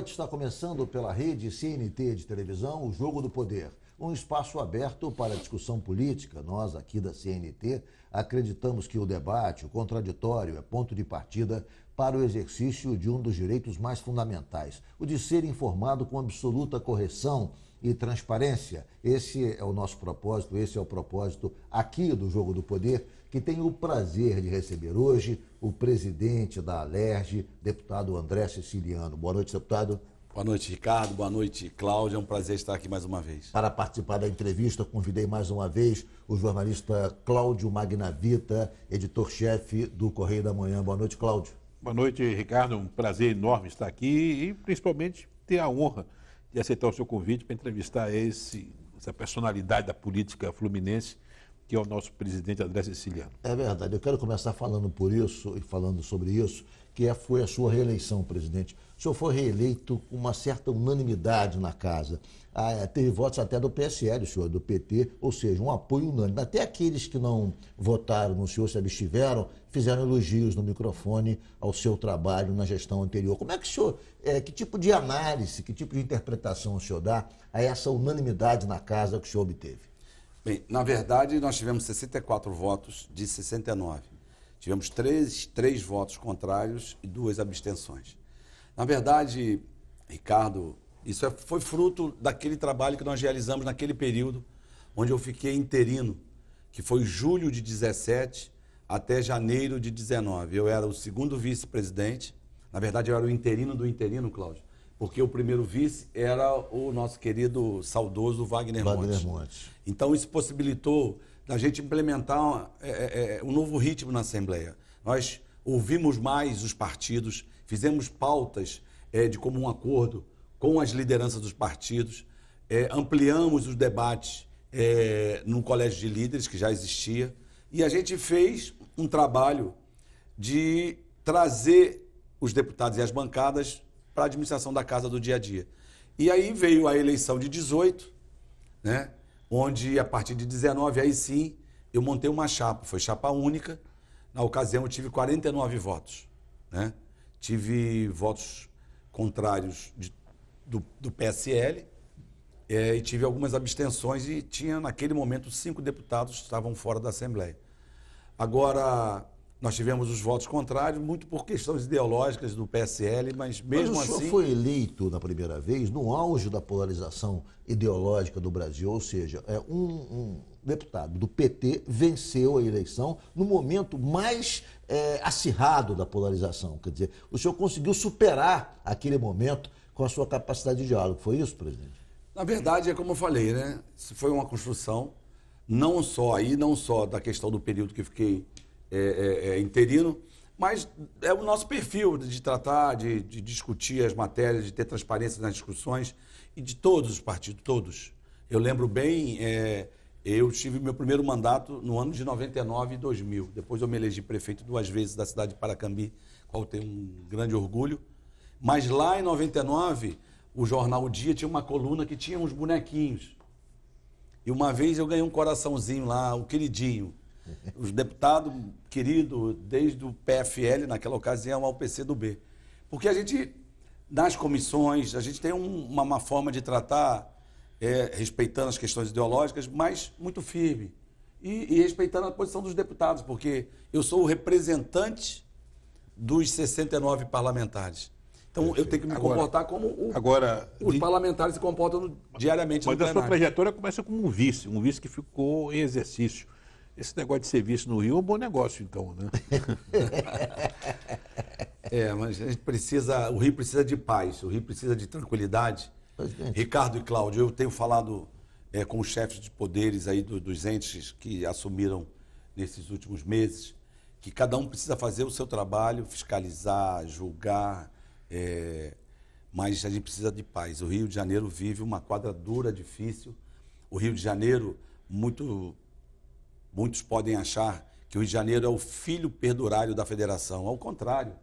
noite, está começando pela rede CNT de televisão o Jogo do Poder, um espaço aberto para a discussão política. Nós, aqui da CNT, acreditamos que o debate, o contraditório, é ponto de partida para o exercício de um dos direitos mais fundamentais, o de ser informado com absoluta correção e transparência. Esse é o nosso propósito, esse é o propósito aqui do Jogo do Poder, que tenho o prazer de receber hoje o presidente da Alerj, deputado André Siciliano. Boa noite, deputado. Boa noite, Ricardo. Boa noite, Cláudia. É um prazer estar aqui mais uma vez. Para participar da entrevista, convidei mais uma vez o jornalista Cláudio Magnavita, editor-chefe do Correio da Manhã. Boa noite, Cláudio. Boa noite, Ricardo. Um prazer enorme estar aqui e, principalmente, ter a honra de aceitar o seu convite para entrevistar essa personalidade da política fluminense, que é o nosso presidente André Siciliano. É verdade. Eu quero começar falando por isso e falando sobre isso, que foi a sua reeleição, presidente. O senhor foi reeleito com uma certa unanimidade na casa. Teve votos até do PSL, o senhor, do PT, ou seja, um apoio unânime. Até aqueles que não votaram no senhor, se abstiveram, fizeram elogios no microfone ao seu trabalho na gestão anterior. Como é que o senhor, que tipo de análise, que tipo de interpretação o senhor dá a essa unanimidade na casa que o senhor obteve? Bem, na verdade, nós tivemos 64 votos de 69. Tivemos três votos contrários e 2 abstenções. Na verdade, Ricardo, isso foi fruto daquele trabalho que nós realizamos naquele período, onde eu fiquei interino, que foi julho de 17 até janeiro de 19. Eu era o segundo vice-presidente. Na verdade, eu era o interino do interino, Cláudio, porque o primeiro vice era o nosso querido, saudoso Wagner Montes. Então, isso possibilitou da gente implementar um novo ritmo na Assembleia. Nós ouvimos mais os partidos, fizemos pautas de comum acordo com as lideranças dos partidos, ampliamos os debates no Colégio de Líderes, que já existia, e a gente fez um trabalho de trazer os deputados e as bancadas para a administração da casa do dia a dia. E aí veio a eleição de 18, né? Onde a partir de 19, aí sim, eu montei uma chapa, foi chapa única. Na ocasião eu tive 49 votos, né? Tive votos contrários do PSL e tive algumas abstenções e tinha naquele momento 5 deputados que estavam fora da Assembleia. Agora, nós tivemos os votos contrários, muito por questões ideológicas do PSL, mas mesmo assim... Mas o senhor foi eleito na primeira vez no auge da polarização ideológica do Brasil, ou seja, um deputado do PT venceu a eleição no momento mais acirrado da polarização. Quer dizer, o senhor conseguiu superar aquele momento com a sua capacidade de diálogo. Foi isso, presidente? Na verdade, é como eu falei, né? Isso foi uma construção, não só da questão do período que fiquei interino, mas é o nosso perfil de tratar, de discutir as matérias, de ter transparência nas discussões, e de todos os partidos, todos. Eu lembro bem, eu tive meu primeiro mandato no ano de 99 e 2000. Depois eu me elegi prefeito 2 vezes da cidade de Paracambi, qual eu tenho um grande orgulho. Mas lá em 99, o jornal O Dia tinha uma coluna que tinha uns bonequinhos. E uma vez eu ganhei um coraçãozinho lá, o queridinho. Os deputados queridos, desde o PFL, naquela ocasião, ao PCdoB. Porque a gente, nas comissões, a gente tem uma forma de tratar, respeitando as questões ideológicas, mas muito firme. E respeitando a posição dos deputados, porque eu sou o representante dos 69 parlamentares. Então, eu tenho que me comportar como os parlamentares se comportam diariamente no plenário. Mas a sua trajetória começa como um vice que ficou em exercício. Esse negócio de ser vice no Rio é um bom negócio, então, né? Mas a gente precisa, o Rio precisa de paz, o Rio precisa de tranquilidade. Ricardo e Cláudio, eu tenho falado com os chefes de poderes aí dos entes que assumiram nesses últimos meses, que cada um precisa fazer o seu trabalho, fiscalizar, julgar, mas a gente precisa de paz. O Rio de Janeiro vive uma quadradura difícil. O Rio de Janeiro, muitos podem achar que o Rio de Janeiro é o filho perdurário da federação. Ao contrário,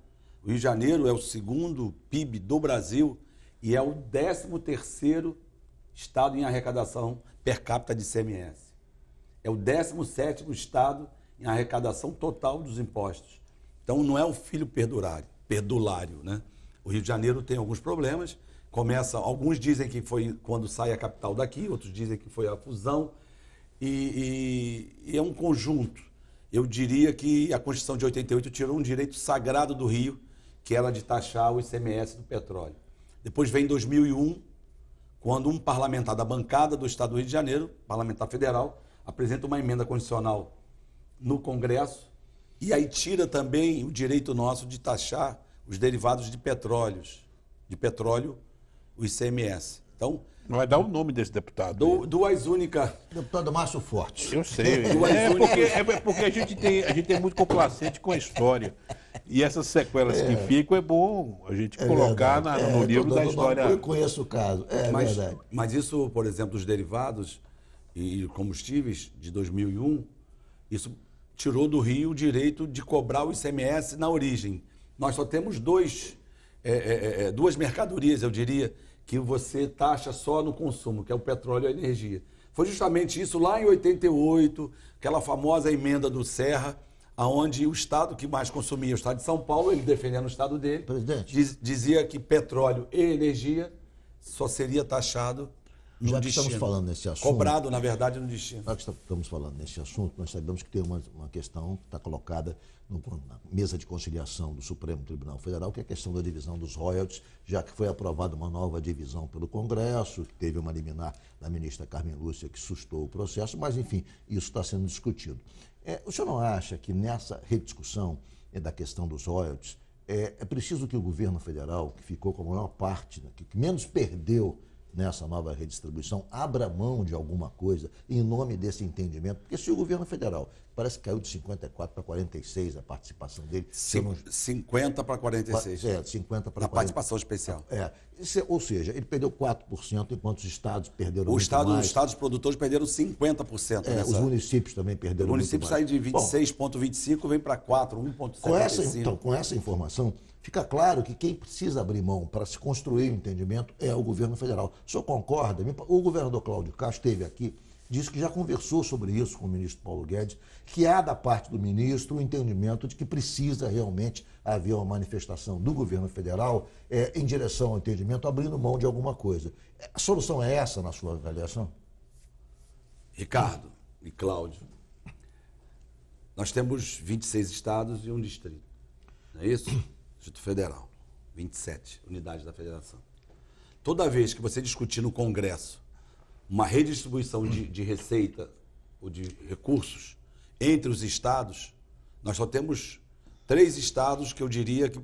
o Rio de Janeiro é o segundo PIB do Brasil e é o 13º estado em arrecadação per capita de ICMS. É o 17º estado em arrecadação total dos impostos. Então, não é o filho perdulário, né? O Rio de Janeiro tem alguns problemas começa, alguns dizem que foi quando sai a capital daqui, outros dizem que foi a fusão, e é um conjunto. Eu diria que a Constituição de 88 tirou um direito sagrado do Rio, que era de taxar o ICMS do petróleo. Depois vem 2001, quando um parlamentar da bancada do Estado do Rio de Janeiro, parlamentar federal, apresenta uma emenda constitucional no Congresso, e aí tira também o direito nosso de taxar os derivados de petróleo, o ICMS. Então, Não vai dar o nome desse deputado. duas únicas... Deputado Márcio Forte. Eu sei. Porque a gente tem muito complacente com a história. E essas sequelas que ficam, é bom a gente colocar no livro da história. Eu conheço o caso, verdade. Mas isso, por exemplo, dos derivados e combustíveis de 2001, isso tirou do Rio o direito de cobrar o ICMS na origem. Nós só temos duas mercadorias, eu diria, que você taxa só no consumo, que é o petróleo e a energia. Foi justamente isso lá em 88, aquela famosa emenda do Serra, onde o estado que mais consumia, o estado de São Paulo, ele defendendo o estado dele, dizia que petróleo e energia só seria taxado no Já que destino. estamos falando nesse assunto... Cobrado, na verdade, no destino. Já que estamos falando nesse assunto, nós sabemos que tem uma questão que está colocada na mesa de conciliação do Supremo Tribunal Federal, que é a questão da divisão dos royalties, já que foi aprovada uma nova divisão pelo Congresso, que teve uma liminar da ministra Carmen Lúcia que sustou o processo, mas, enfim, isso está sendo discutido. O senhor não acha que nessa rediscussão da questão dos royalties, é preciso que o governo federal, que ficou com a maior parte, que menos perdeu nessa nova redistribuição, abra mão de alguma coisa em nome desse entendimento? Porque se o governo federal, parece que caiu de 54 para 46 a participação dele... 50 para 46. 50 para 46. Na participação especial. Ou seja, ele perdeu 4%, enquanto os estados perderam Os estados produtores perderam 50%. Os municípios também perderam muito mais. O município sai de 26,25 vem para 4, 1,75. Então, com essa informação, fica claro que quem precisa abrir mão para se construir um entendimento é o governo federal. O senhor concorda? O governador Cláudio Castro esteve aqui, disse que já conversou sobre isso com o ministro Paulo Guedes, que há da parte do ministro o entendimento de que precisa realmente haver uma manifestação do governo federal em direção ao entendimento, abrindo mão de alguma coisa. A solução é essa, na sua avaliação? Ricardo e Cláudio, nós temos 26 estados e um distrito, não é isso? Distrito Federal, 27 unidades da federação. Toda vez que você discutir no Congresso uma redistribuição de receita ou de recursos entre os estados, nós só temos 3 estados que eu diria que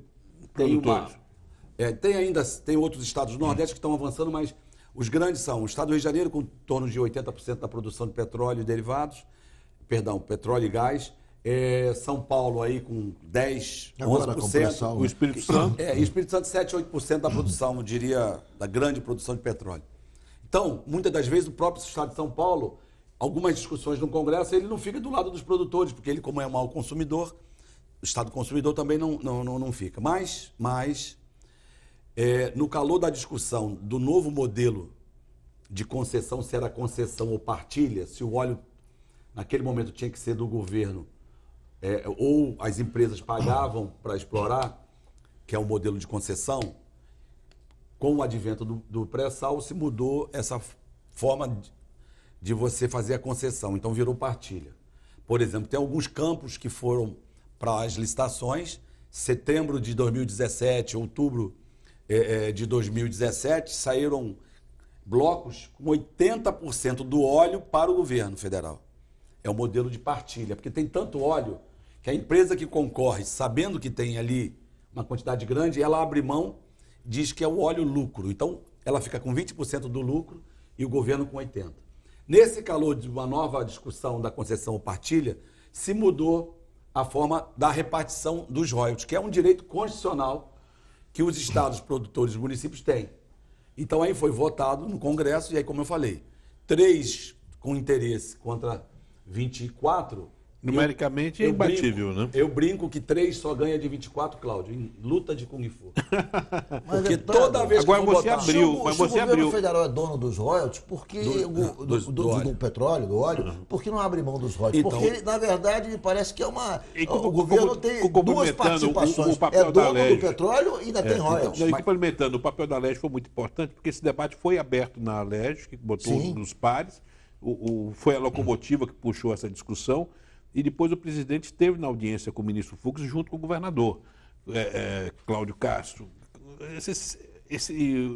tem outros estados do Nordeste que estão avançando, mas os grandes são o estado do Rio de Janeiro, com em torno de 80% da produção de petróleo e derivados, petróleo e gás, São Paulo aí com 10%, agora, 11%. O Espírito Santo. E o Espírito Santo 7, 8% da produção, eu diria, da grande produção de petróleo. Então, muitas das vezes, o próprio estado de São Paulo, algumas discussões no Congresso, ele não fica do lado dos produtores, porque ele, como é mau consumidor, o estado consumidor também não fica. Mas no calor da discussão do novo modelo de concessão, se era concessão ou partilha, se o óleo, naquele momento, tinha que ser do governo, ou as empresas pagavam para explorar, que é o modelo de concessão, com o advento do pré-sal, se mudou essa forma de você fazer a concessão. Então, virou partilha. Por exemplo, tem alguns campos que foram para as licitações, setembro de 2017, outubro de 2017, saíram blocos com 80% do óleo para o governo federal. É o modelo de partilha, porque tem tanto óleo que a empresa que concorre, sabendo que tem ali uma quantidade grande, ela abre mão, diz que é o óleo lucro. Então, ela fica com 20% do lucro e o governo com 80%. Nesse calor de uma nova discussão da concessão ou partilha, se mudou a forma da repartição dos royalties, que é um direito constitucional que os estados produtores e os municípios têm. Então, aí foi votado no Congresso, e aí, como eu falei, 3 com interesse contra 24, Numericamente é imbatível, né? Eu brinco que 3 só ganha de 24, Cláudio, em luta de Kung Fu. Porque deputado, toda vez que agora eu você botar... abriu, mas Se o você governo abriu. federal é dono dos royalties, porque do petróleo, do óleo, por que não abre mão dos royalties? Então, Porque, na verdade, parece que é uma... E o governo tem duas complementando participações. o papel É da dono Lege. do petróleo e ainda tem royalties. Não, e complementando, o papel da Lege foi muito importante, porque esse debate foi aberto na Lege, que botou Sim. nos pares, foi a locomotiva que puxou essa discussão, e depois o presidente esteve na audiência com o ministro Fux junto com o governador Cláudio Castro.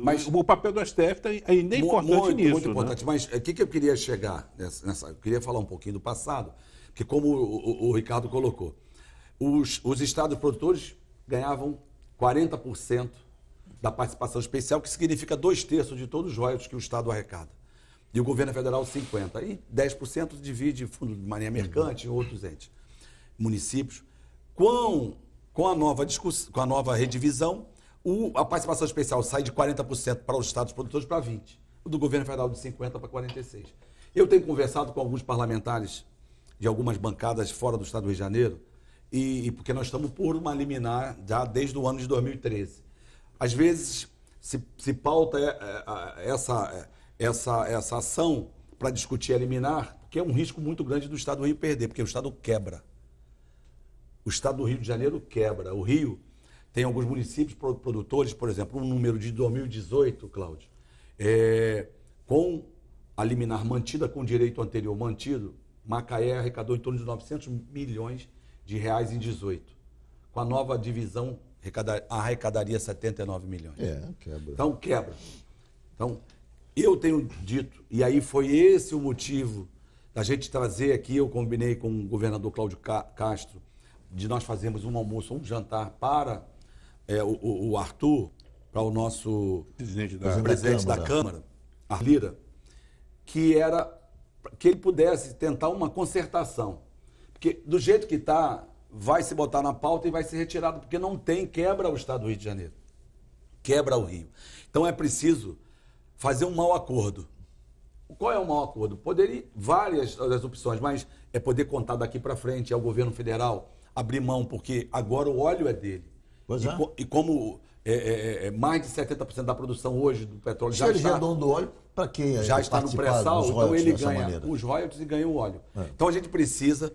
Mas- o papel do STF ainda é importante nisso. Muito né? importante. Mas o que eu queria chegar nessa? Eu queria falar um pouquinho do passado, porque como o Ricardo colocou, os estados produtores ganhavam 40% da participação especial, que significa 2/3 de todos os royalties que o estado arrecada. E o governo federal 50%. E 10% divide fundo de maneira mercante em outros entes, municípios. Com a nova redivisão, a participação especial sai de 40% para os estados produtores para 20%. O do governo federal de 50% para 46%. Eu tenho conversado com alguns parlamentares de algumas bancadas fora do estado do Rio de Janeiro, e porque nós estamos por uma liminar já desde o ano de 2013. Às vezes se pauta essa ação para discutir a liminar, porque é um risco muito grande do estado do Rio perder, porque o estado quebra. O estado do Rio de Janeiro quebra. O Rio tem alguns municípios produtores, por exemplo, um número de 2018, Cláudio, com a liminar mantida, com o direito anterior mantido, Macaé arrecadou em torno de 900 milhões de reais em 18. Com a nova divisão, arrecadaria 79 milhões. Quebra. Então, quebra. Então, eu tenho dito, e aí foi esse o motivo da gente trazer aqui, eu combinei com o governador Cláudio Castro, de nós fazermos um almoço, um jantar para o Arthur, para o nosso presidente da Câmara, Arthur Lira, que era que ele pudesse tentar uma concertação. Porque do jeito que está, vai se botar na pauta e vai ser retirado, porque não tem, quebra o estado do Rio de Janeiro. Quebra o Rio. Então é preciso fazer um mau acordo. Qual é o mau acordo? Poderia várias das opções, mas é poder contar daqui para frente ao governo federal, abrir mão, porque agora o óleo é dele. Pois é. E como mais de 70% da produção hoje do petróleo Se ele já é dono do óleo, para que já está no pré-sal, então ele ganha os royalties e ganha o óleo. Então a gente precisa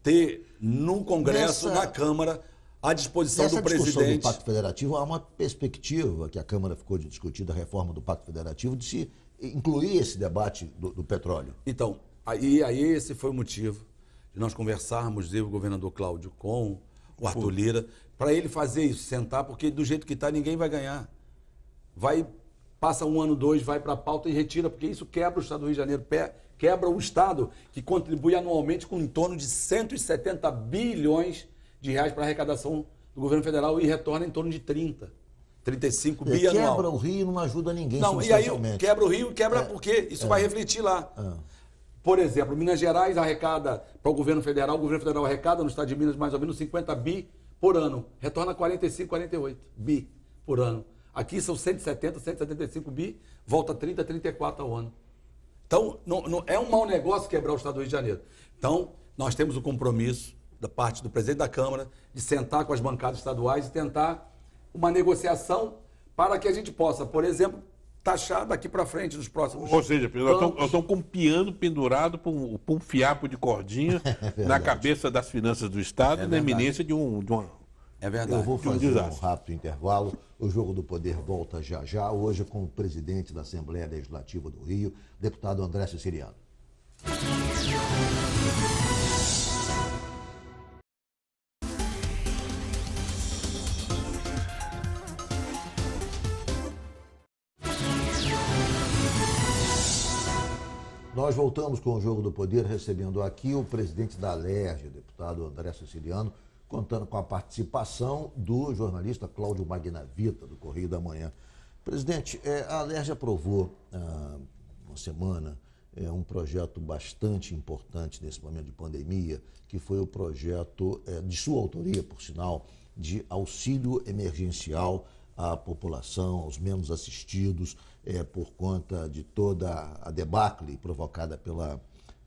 ter no Congresso, na Câmara, à disposição do presidente. Do Pacto Federativo, há uma perspectiva que a Câmara ficou de discutir da reforma do Pacto Federativo, de se incluir esse debate do petróleo. Então, aí esse foi o motivo de nós conversarmos, eu e o governador Cláudio, com o Arthur Lira, para ele fazer isso, sentar, porque do jeito que está, ninguém vai ganhar. Passa um ano, dois, vai para a pauta e retira, porque isso quebra o Estado do Rio de Janeiro, quebra o Estado, que contribui anualmente com em torno de 170 bilhões de reais para a arrecadação do governo federal e retorna em torno de 35 bi anual. Quebra o Rio e não ajuda ninguém substancialmente. E aí quebra o Rio, quebra porque isso vai refletir lá. Por exemplo, Minas Gerais arrecada para o governo federal arrecada no estado de Minas mais ou menos 50 bi por ano, retorna 45, 48 bi por ano. Aqui são 170, 175 bi, volta 30, 34 ao ano. Então, não é um mau negócio quebrar o Estado do Rio de Janeiro. Então, nós temos o compromisso da parte do presidente da Câmara de sentar com as bancadas estaduais e tentar uma negociação para que a gente possa, por exemplo, taxar daqui para frente nos próximos... Ou seja, nós estamos com um piano pendurado para um fiapo de cordinha na cabeça das finanças do Estado, na iminência de uma... É verdade. Eu vou fazer um rápido intervalo. O Jogo do Poder volta já já, hoje com o presidente da Assembleia Legislativa do Rio, deputado André Siciliano. Nós voltamos com o Jogo do Poder, recebendo aqui o presidente da Alerj, o deputado André Siciliano, contando com a participação do jornalista Cláudio Magnavita, do Correio da Manhã. Presidente, a Alerj aprovou há uma semana um projeto bastante importante nesse momento de pandemia, que foi o projeto de sua autoria, por sinal, de auxílio emergencial à população, aos menos assistidos, por conta de toda a debacle provocada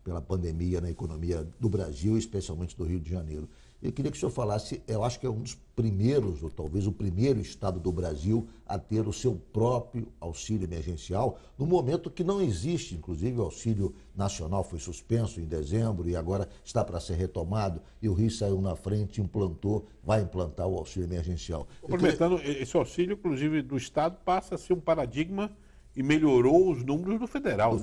pela pandemia na economia do Brasil, especialmente do Rio de Janeiro. Eu queria que o senhor falasse, eu acho que é um dos primeiros, ou talvez o primeiro estado do Brasil a ter o seu próprio auxílio emergencial, no momento que não existe, inclusive o auxílio nacional foi suspenso em dezembro e agora está para ser retomado, e o Rio saiu na frente, vai implantar o auxílio emergencial. Complementando, esse auxílio, inclusive, do Estado passa a ser um paradigma e melhorou os números do federal.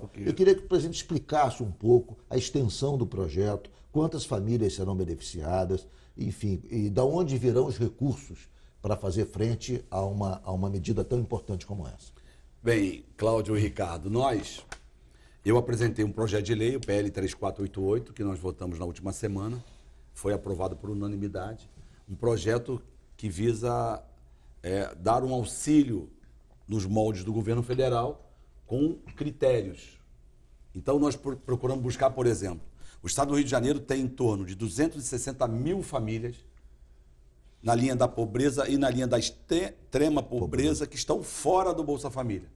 Porque... Eu queria que o presidente explicasse um pouco a extensão do projeto, quantas famílias serão beneficiadas, enfim, e de onde virão os recursos para fazer frente a uma medida tão importante como essa. Bem, Cláudio e Ricardo, eu apresentei um projeto de lei, o PL 3488, que nós votamos na última semana, foi aprovado por unanimidade, um projeto que visa dar um auxílio nos moldes do governo federal com critérios. Então, nós procuramos buscar, por exemplo, o Estado do Rio de Janeiro tem em torno de 260 mil famílias na linha da pobreza e na linha da extrema pobreza que estão fora do Bolsa Família.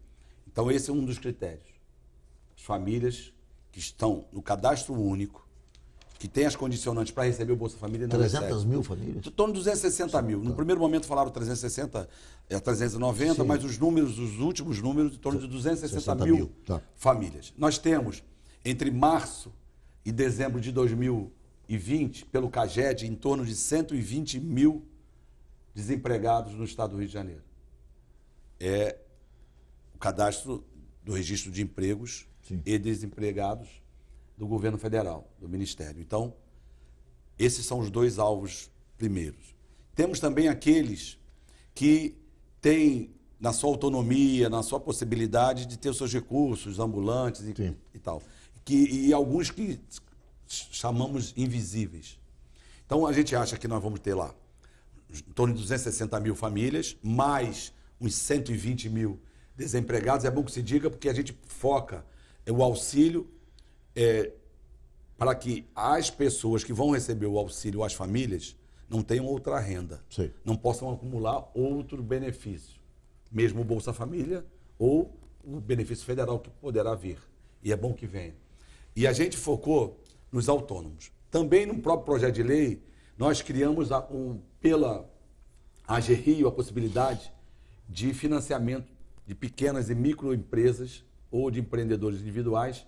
Então, esse é um dos critérios. As famílias que estão no cadastro único, que têm as condicionantes para receber o Bolsa Família, não 300 mil famílias? Em torno de 260 mil. No primeiro momento falaram 360, 390, sim, mas os últimos números, em torno de 260 mil famílias. Nós temos, entre março e dezembro de 2020, pelo CAGED, em torno de 120 mil desempregados no estado do Rio de Janeiro. É o cadastro do registro de empregos, sim, e desempregados do governo federal, do Ministério. Então, esses são os dois alvos primeiros. Temos também aqueles que têm, na sua autonomia, na sua possibilidade de ter os seus recursos ambulantes e tal. E alguns que chamamos invisíveis. Então, a gente acha que nós vamos ter lá em torno de 260 mil famílias, mais uns 120 mil desempregados. É bom que se diga, porque a gente foca o auxílio para que as pessoas que vão receber o auxílio, as famílias, não tenham outra renda, sim, não possam acumular outro benefício, mesmo o Bolsa Família ou o benefício federal que poderá vir. E é bom que venha. E a gente focou nos autônomos. Também no próprio projeto de lei, nós criamos pela AGRIO a possibilidade de financiamento de pequenas e microempresas ou de empreendedores individuais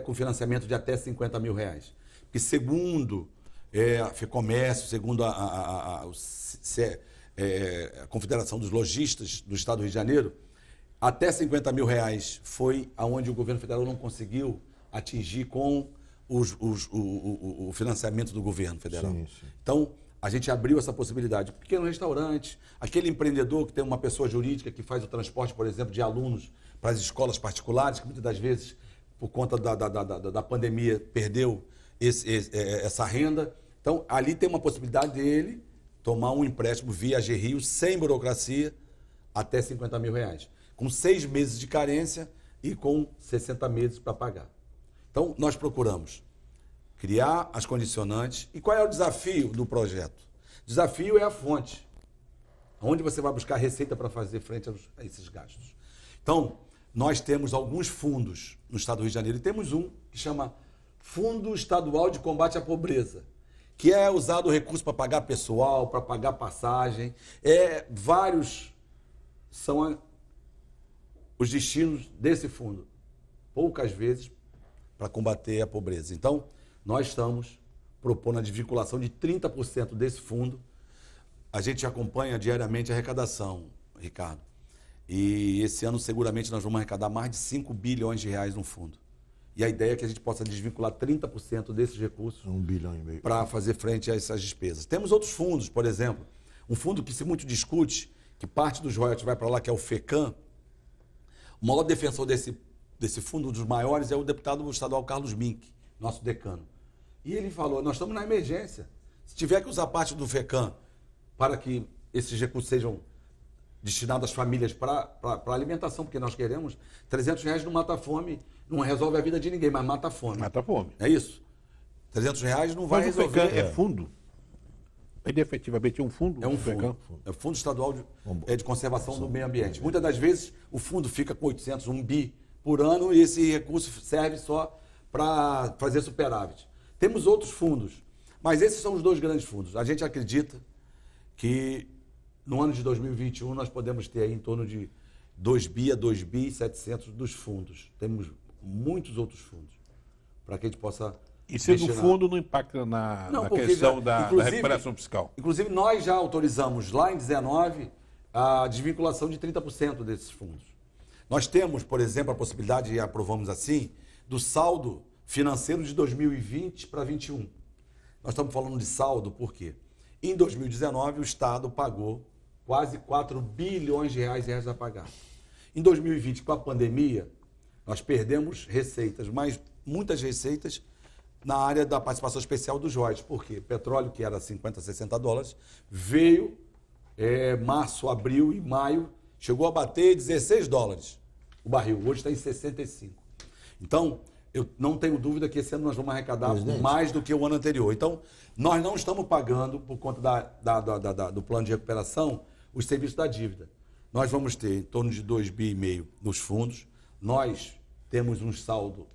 com financiamento de até 50 mil reais. Porque segundo a FEComércio, segundo a Confederação dos Lojistas do Estado do Rio de Janeiro, até 50 mil reais foi aonde o governo federal não conseguiu atingir com o financiamento do governo federal. Sim, sim. Então, a gente abriu essa possibilidade. Pequeno restaurante, aquele empreendedor que tem uma pessoa jurídica que faz o transporte, por exemplo, de alunos para as escolas particulares, que muitas das vezes, por conta da pandemia, perdeu essa renda. Então, ali tem uma possibilidade dele tomar um empréstimo via AGRIO, sem burocracia, até 50 mil reais. Com 6 meses de carência e com 60 meses para pagar. Então, nós procuramos criar as condicionantes. E qual é o desafio do projeto? O desafio é a fonte. Onde você vai buscar receita para fazer frente a esses gastos. Então, nós temos alguns fundos no Estado do Rio de Janeiro. E temos um que chama Fundo Estadual de Combate à Pobreza, que é usado o recurso para pagar pessoal, para pagar passagem. Vários são os destinos desse fundo. Poucas vezes para combater a pobreza. Então, nós estamos propondo a desvinculação de 30% desse fundo. A gente acompanha diariamente a arrecadação, Ricardo. E esse ano, seguramente, nós vamos arrecadar mais de 5 bilhões de reais no fundo. E a ideia é que a gente possa desvincular 30% desses recursos 1,5 bilhão para fazer frente a essas despesas. Temos outros fundos, por exemplo, um fundo que se muito discute, que parte dos royalties vai para lá, que é o FECAM. O maior defensor desse fundo, um dos maiores, é o deputado estadual Carlos Mink, nosso decano. E ele falou, nós estamos na emergência. Se tiver que usar parte do FECAM para que esses recursos sejam destinados às famílias para alimentação, porque nós queremos, 300 reais não mata a fome, não resolve a vida de ninguém, mas mata a fome. Mata a fome. É isso. 300 reais não vai resolver. Mas o FECAM é fundo? Ele efetivamente é um fundo? É um fundo. É o Fundo Estadual de Conservação do Meio Ambiente. Muitas das vezes o fundo fica com 800, 1 bi por ano, e esse recurso serve só para fazer superávit. Temos outros fundos, mas esses são os dois grandes fundos. A gente acredita que no ano de 2021 nós podemos ter aí em torno de 2 bi a 2 bi e 700 dos fundos. Temos muitos outros fundos para que a gente possa... E sendo o fundo não impacta na questão da recuperação fiscal? Inclusive, nós já autorizamos lá em 19 a desvinculação de 30% desses fundos. Nós temos, por exemplo, a possibilidade, e aprovamos assim, do saldo financeiro de 2020 para 2021. Nós estamos falando de saldo por quê? Em 2019, o Estado pagou quase 4 bilhões de reais a pagar. Em 2020, com a pandemia, nós perdemos receitas, mas muitas receitas na área da participação especial dos royalties. Por quê? Petróleo, que era 50, 60 dólares, veio março, abril e maio, chegou a bater 16 dólares o barril. Hoje está em 65. Então, eu não tenho dúvida que esse ano nós vamos arrecadar mais do que o ano anterior. Então, nós não estamos pagando, por conta do plano de recuperação, os serviços da dívida. Nós vamos ter em torno de 2,5 bi nos fundos. Nós temos um saldo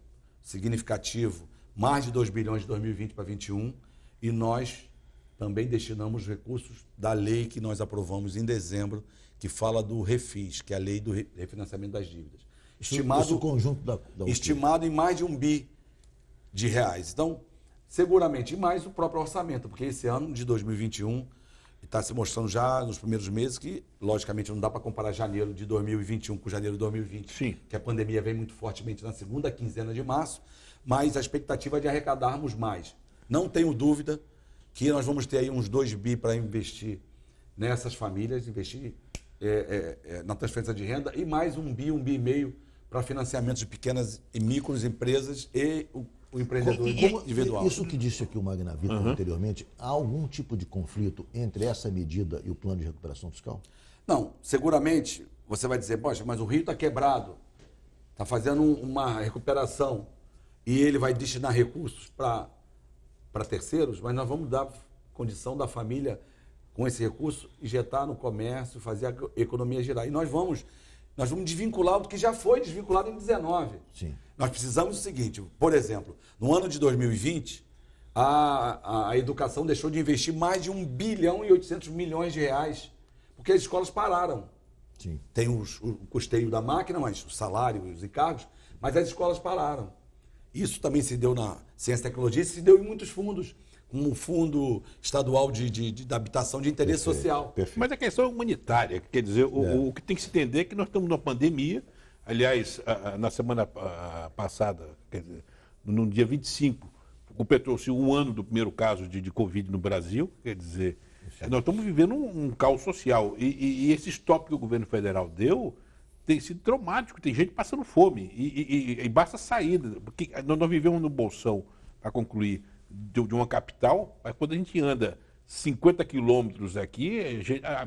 significativo, mais de 2 bilhões de 2020 para 2021, e nós também destinamos recursos da lei que nós aprovamos em dezembro, que fala do refis, que é a lei do refinanciamento das dívidas. Estimado, conjunto da estimado em mais de 1 bi de reais. Então, seguramente, e mais o próprio orçamento, porque esse ano de 2021 está se mostrando já nos primeiros meses que, logicamente, não dá para comparar janeiro de 2021 com janeiro de 2020, Sim. Que a pandemia vem muito fortemente na segunda quinzena de março, mas a expectativa é de arrecadarmos mais. Não tenho dúvida que nós vamos ter aí uns 2 bi para investir nessas famílias, investir na transferência de renda, e mais 1 bi, 1,5 bi para financiamentos de pequenas e microempresas e o empreendedor individual. Isso que disse aqui o Magna Vitor anteriormente, há algum tipo de conflito entre essa medida e o plano de recuperação fiscal? Não, seguramente você vai dizer, poxa, mas o Rio está quebrado, está fazendo uma recuperação e ele vai destinar recursos para terceiros, mas nós vamos dar condição da família, com esse recurso, injetar no comércio, fazer a economia girar. E nós vamos desvincular do que já foi desvinculado em 19. Sim. Nós precisamos do seguinte, por exemplo, no ano de 2020, a educação deixou de investir mais de 1 bilhão e 800 milhões de reais, porque as escolas pararam. Sim. Tem o custeio da máquina, mas o salário, os encargos, mas as escolas pararam. Isso também se deu na ciência e tecnologia, se deu em muitos fundos, como o Fundo Estadual de Habitação de Interesse Social. Perfeito. Mas a questão é humanitária, quer dizer, o que tem que se entender é que nós estamos numa pandemia. Aliás, na semana passada, quer dizer, no dia 25, completou-se um ano do primeiro caso de Covid no Brasil, quer dizer, nós estamos vivendo um caos social. E esse stop que o governo federal deu tem sido traumático, tem gente passando fome, e basta saída, porque nós vivemos no Bolsão, para concluir, de uma capital, mas quando a gente anda 50 quilômetros aqui,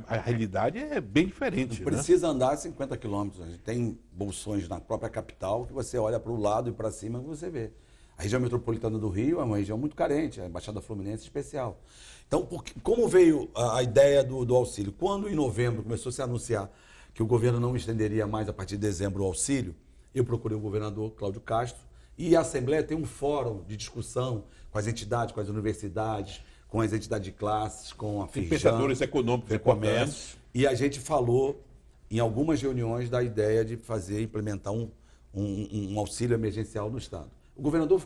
a realidade é bem diferente. Não precisa andar 50 quilômetros. A gente tem bolsões na própria capital que você olha para o lado e para cima e você vê. A região metropolitana do Rio é uma região muito carente, a Baixada Fluminense especial. Então, como veio a ideia do auxílio? Quando em novembro começou a se anunciar que o governo não estenderia mais a partir de dezembro o auxílio, eu procurei o governador Cláudio Castro, e a Assembleia tem um fórum de discussão com as entidades, com as universidades, com as entidades de classes, com a Firjan, pensadores econômicos e comércio. E a gente falou em algumas reuniões da ideia de implementar um auxílio emergencial no Estado. O governador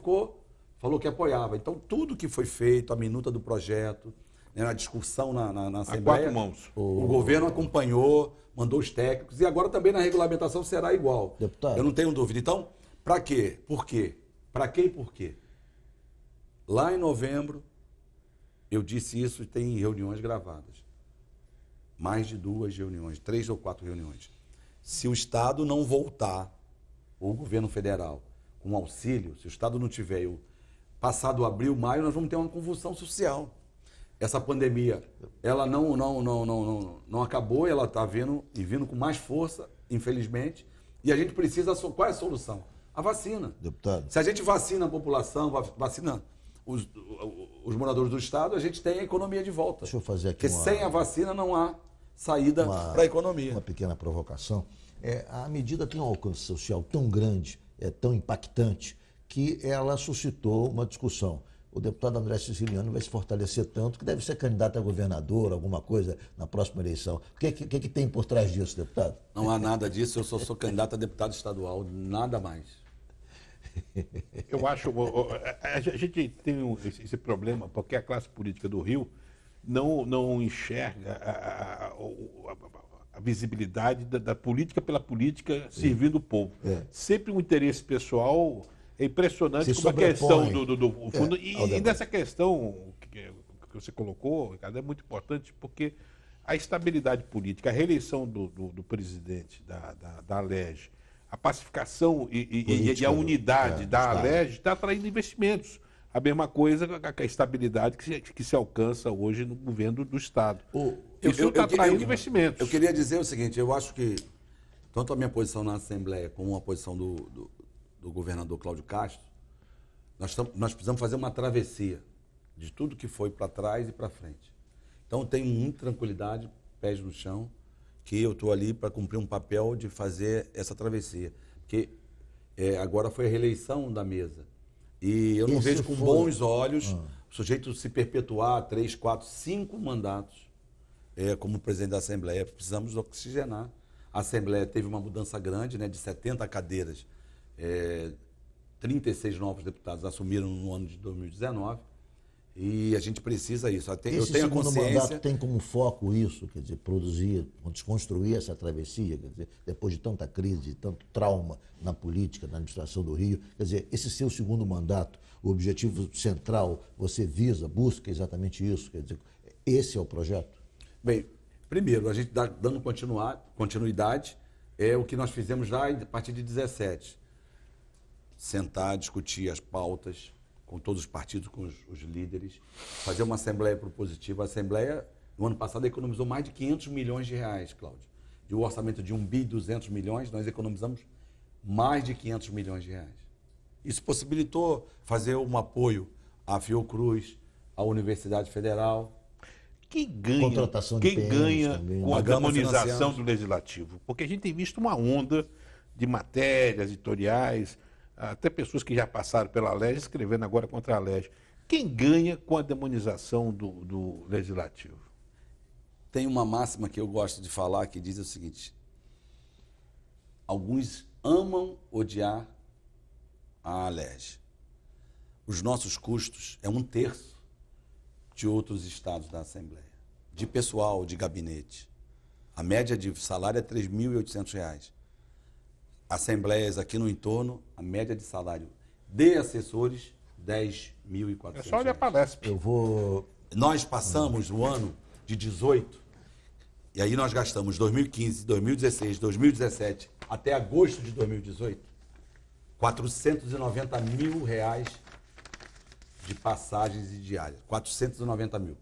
falou que apoiava. Então, tudo que foi feito, a minuta do projeto, né, a discussão na Assembleia, o governo acompanhou, mandou os técnicos, e agora também na regulamentação será igual. Deputado. Eu não tenho dúvida. Então, para quê? Por quê? Para quê e por quê? Lá em novembro, eu disse isso e tem reuniões gravadas. Mais de 2 reuniões, 3 ou 4 reuniões. Se o Estado não voltar, ou o governo federal, com auxílio, se o Estado não tiver, passado abril, maio, nós vamos ter uma convulsão social. Essa pandemia, ela não acabou, ela está vindo com mais força, infelizmente, e a gente precisa, qual é a solução? A vacina. Deputado. Se a gente vacina a população, vacina os moradores do Estado, a gente tem a economia de volta. Deixa eu fazer aqui porque sem a vacina não há saída para a economia. Uma pequena provocação. A medida tem um alcance social tão grande, tão impactante, que ela suscitou uma discussão. O deputado André Siciliano vai se fortalecer tanto que deve ser candidato a governador, alguma coisa na próxima eleição. O que tem por trás disso, deputado? Não há nada disso, eu só sou candidato a deputado estadual, nada mais. Eu acho, a gente tem esse problema, porque a classe política do Rio não enxerga a visibilidade da política pela política servindo o povo. Sempre um interesse pessoal. É impressionante como a questão do fundo. E nessa questão que você colocou, Ricardo, é muito importante porque a estabilidade política, a reeleição do presidente da Alerj, a pacificação e a unidade da Alerj está atraindo investimentos. A mesma coisa com a estabilidade que se alcança hoje no governo do Estado. Isso está atraindo investimentos. Eu queria dizer o seguinte, eu acho que tanto a minha posição na Assembleia como a posição do governador Cláudio Castro, nós precisamos fazer uma travessia de tudo que foi para trás e para frente. Então, tenho muita tranquilidade, pés no chão, que eu estou ali para cumprir um papel de fazer essa travessia. Porque agora foi a reeleição da mesa. E eu não vejo com bons olhos o sujeito se perpetuar 3, 4, 5 mandatos como presidente da Assembleia. Precisamos oxigenar. A Assembleia teve uma mudança grande, né, de 70 cadeiras. 36 novos deputados assumiram no ano de 2019 e a gente precisa isso. Eu tenho a consciência... mandato tem como foco isso, quer dizer, produzir, desconstruir essa travessia, quer dizer, depois de tanta crise, tanto trauma na política, na administração do Rio, quer dizer, esse seu segundo mandato, o objetivo central, você busca exatamente isso, quer dizer, esse é o projeto? Bem, primeiro, a gente dando continuidade, é o que nós fizemos já a partir de 17. Sentar, discutir as pautas com todos os partidos, com os líderes, fazer uma assembleia propositiva. A Assembleia, no ano passado, economizou mais de 500 milhões de reais, Cláudio. De um orçamento de 1 bi 200 milhões, nós economizamos mais de 500 milhões de reais. Isso possibilitou fazer um apoio à Fiocruz, à Universidade Federal. Quem ganha com a demonização do Legislativo? Porque a gente tem visto uma onda de matérias, editoriais, até pessoas que já passaram pela Alerj escrevendo agora contra a Alerj. Quem ganha com a demonização do Legislativo? Tem uma máxima que eu gosto de falar que diz o seguinte: alguns amam odiar a Alerj. Os nossos custos é 1/3 de outros estados da Assembleia, de pessoal, de gabinete. A média de salário é R$ 3.800. Assembleias aqui no entorno, a média de salário de assessores, R$ 10.400. É só olhar para a Lesp. Nós passamos o ano de 18, e aí nós gastamos 2015, 2016, 2017, até agosto de 2018, R$ 490 mil de passagens e diárias. 490 mil.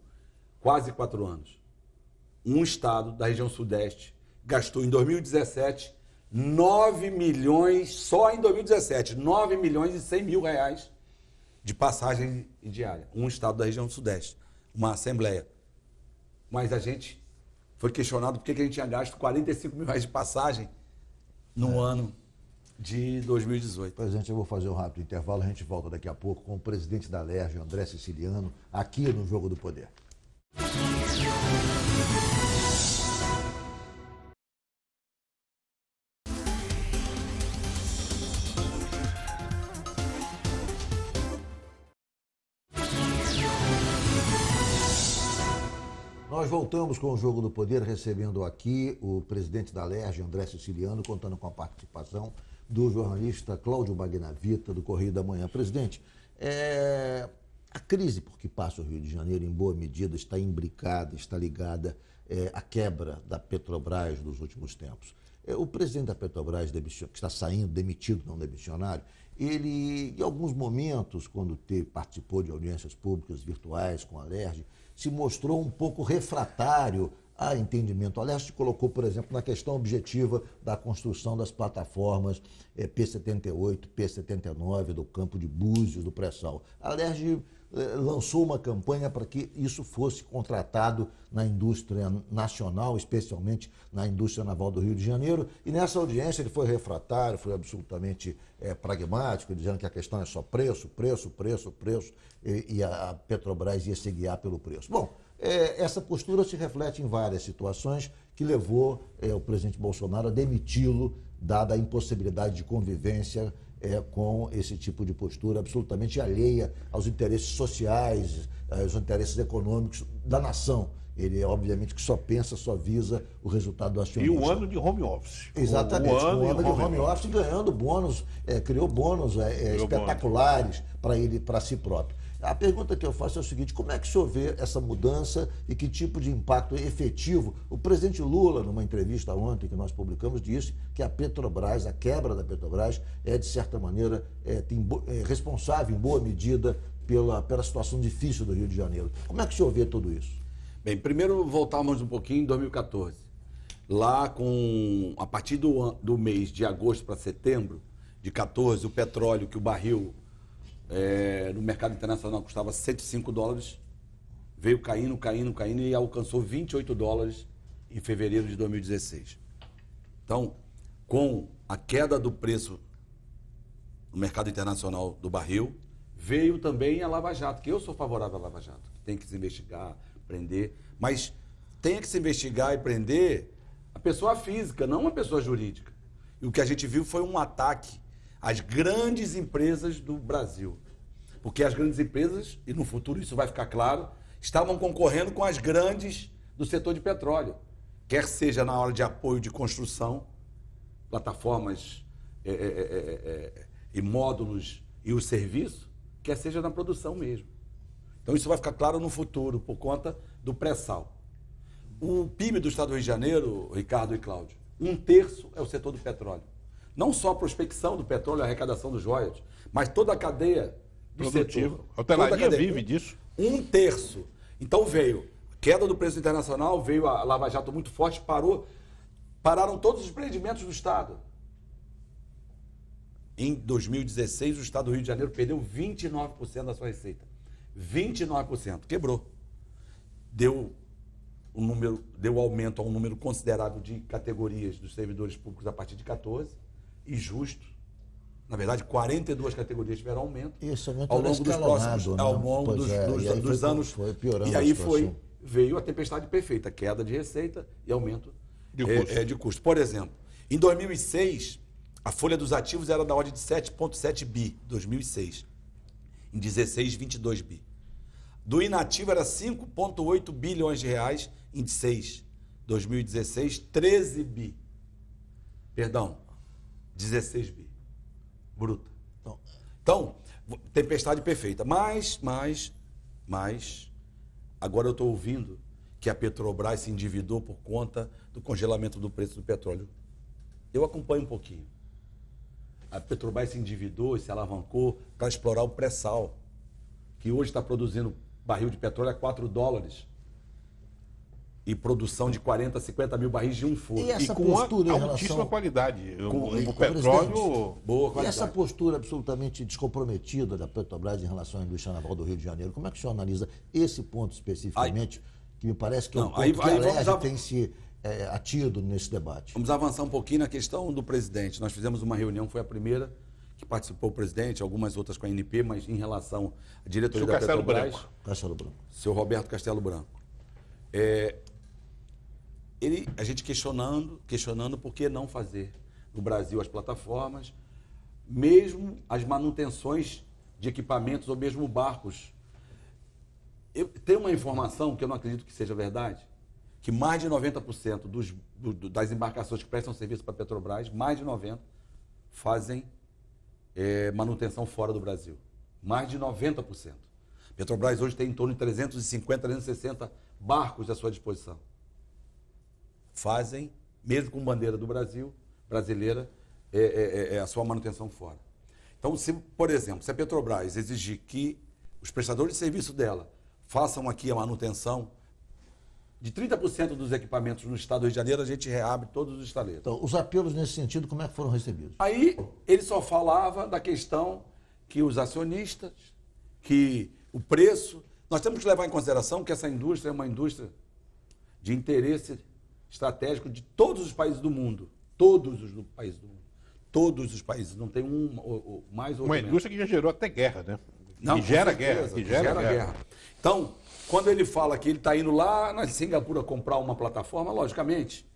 Quase 4 anos. Um estado da região sudeste gastou em 2017 9 milhões, só em 2017, 9 milhões e 100 mil reais de passagem e diária. Um estado da região sudeste, uma assembleia. Mas a gente foi questionado por que a gente tinha gasto 45 mil reais de passagem no ano de 2018. Presidente, eu vou fazer um rápido intervalo, a gente volta daqui a pouco com o presidente da Alerj, André Siciliano, aqui no Jogo do Poder. Nós voltamos com o Jogo do Poder, recebendo aqui o presidente da Alerj, André Siciliano, contando com a participação do jornalista Cláudio Magnavita, do Correio da Manhã. Presidente, a crise por que passa o Rio de Janeiro, em boa medida, está imbricada, está ligada à quebra da Petrobras nos últimos tempos. O presidente da Petrobras, que está saindo, demitido, não demissionário, ele, em alguns momentos, quando participou de audiências públicas virtuais com a Alerj, se mostrou um pouco refratário há entendimento. A Alerj colocou, por exemplo, na questão objetiva da construção das plataformas P78, P79, do campo de Búzios, do pré-sal. A Alerj lançou uma campanha para que isso fosse contratado na indústria nacional, especialmente na indústria naval do Rio de Janeiro, e nessa audiência ele foi refratário, foi absolutamente pragmático, dizendo que a questão é só preço, e a Petrobras ia se guiar pelo preço. Bom, essa postura se reflete em várias situações que levou o presidente Bolsonaro a demiti-lo, dada a impossibilidade de convivência com esse tipo de postura absolutamente alheia aos interesses sociais, aos interesses econômicos da nação. Ele, obviamente, que só pensa, só visa o resultado do acionista. E um ano de home office. Exatamente, um ano de home office, ganhando bônus, criou bônus espetaculares para ele, para si próprio. A pergunta que eu faço é o seguinte: como é que o senhor vê essa mudança e que tipo de impacto efetivo? O presidente Lula, numa entrevista ontem que nós publicamos, disse que a Petrobras, a quebra da Petrobras, de certa maneira, responsável em boa medida pela situação difícil do Rio de Janeiro. Como é que o senhor vê tudo isso? Bem, primeiro voltamos um pouquinho em 2014. Lá, a partir do mês de agosto para setembro de 14, o petróleo, que o barril no mercado internacional custava $105, veio caindo e alcançou $28 em fevereiro de 2016. Então, com a queda do preço no mercado internacional do barril, veio também a Lava Jato, que eu sou favorável à Lava Jato, que tem que se investigar, prender, mas tem que se investigar e prender a pessoa física, não a pessoa jurídica. E o que a gente viu foi um ataque às grandes empresas do Brasil. Porque as grandes empresas, e no futuro isso vai ficar claro, estavam concorrendo com as grandes do setor de petróleo. Quer seja na hora de apoio de construção, plataformas e módulos e o serviço, quer seja na produção mesmo. Então isso vai ficar claro no futuro, por conta do pré-sal. O PIB do Estado do Rio de Janeiro, Ricardo e Cláudio, 1/3 é o setor do petróleo. Não só a prospecção do petróleo, a arrecadação dos royalties, mas toda a cadeia do setor. A hotelaria vive disso. 1/3. Então veio queda do preço internacional, veio a Lava Jato muito forte, pararam todos os empreendimentos do Estado. Em 2016, o Estado do Rio de Janeiro perdeu 29% da sua receita. 29%. Quebrou. Deu aumento a um número considerável de categorias dos servidores públicos a partir de 14, e justo. Na verdade, 42 categorias tiveram aumento. Isso, ao longo dos próximos, ao longo dos anos. Foi piorando. E aí veio a tempestade perfeita, queda de receita e aumento de custo. Por exemplo, em 2006, a folha dos ativos era da ordem de 7,7 bi, 2006. Em 16, 22 bi. Do inativo era 5,8 bilhões de reais, em 2016, 13 bi. Perdão, 16 bi. Bruta. Então, tempestade perfeita. Mas, agora eu estou ouvindo que a Petrobras se endividou por conta do congelamento do preço do petróleo. Eu acompanho um pouquinho. A Petrobras se endividou e se alavancou para explorar o pré-sal, que hoje está produzindo barril de petróleo a $4 e produção de 40, 50 mil barris de um forno. E essa com postura em altíssima relação... qualidade. O Presidente, petróleo... Boa E qualidade. essa postura absolutamente descomprometida da Petrobras em relação à indústria naval do Rio de Janeiro, como é que o senhor analisa esse ponto especificamente, que me parece que é um ponto que a Alerj tem se atido nesse debate? Vamos avançar um pouquinho na questão do presidente. Nós fizemos uma reunião, foi a primeira que participou o presidente, algumas outras com a ANP, mas em relação à diretoria da Petrobras, Castelo Branco. seu Roberto Castelo Branco. A gente questionando por que não fazer no Brasil as plataformas, mesmo as manutenções de equipamentos ou mesmo barcos. Eu tenho uma informação que eu não acredito que seja verdade, que mais de 90% das embarcações que prestam serviço para a Petrobras, mais de 90%, fazem manutenção fora do Brasil. Mais de 90%. A Petrobras hoje tem em torno de 350, 360 barcos à sua disposição. Fazem, mesmo com bandeira do Brasil, brasileira, a sua manutenção fora. Então, por exemplo, se a Petrobras exigir que os prestadores de serviço dela façam aqui a manutenção de 30% dos equipamentos no estado do Rio de Janeiro, a gente reabre todos os estaleiros. Então, os apelos nesse sentido, como é que foram recebidos? Aí ele só falava da questão que os acionistas, que o preço... Nós temos que levar em consideração que essa indústria é uma indústria de interesse estratégico de todos os países do mundo. Todos os países do mundo. Todos os países. Não tem um ou mais ou Uma menos. indústria que já gerou até guerra, né? Não, que gera com certeza, guerra. Que gera guerra. Então, quando ele fala que ele está indo lá na Singapura comprar uma plataforma, logicamente,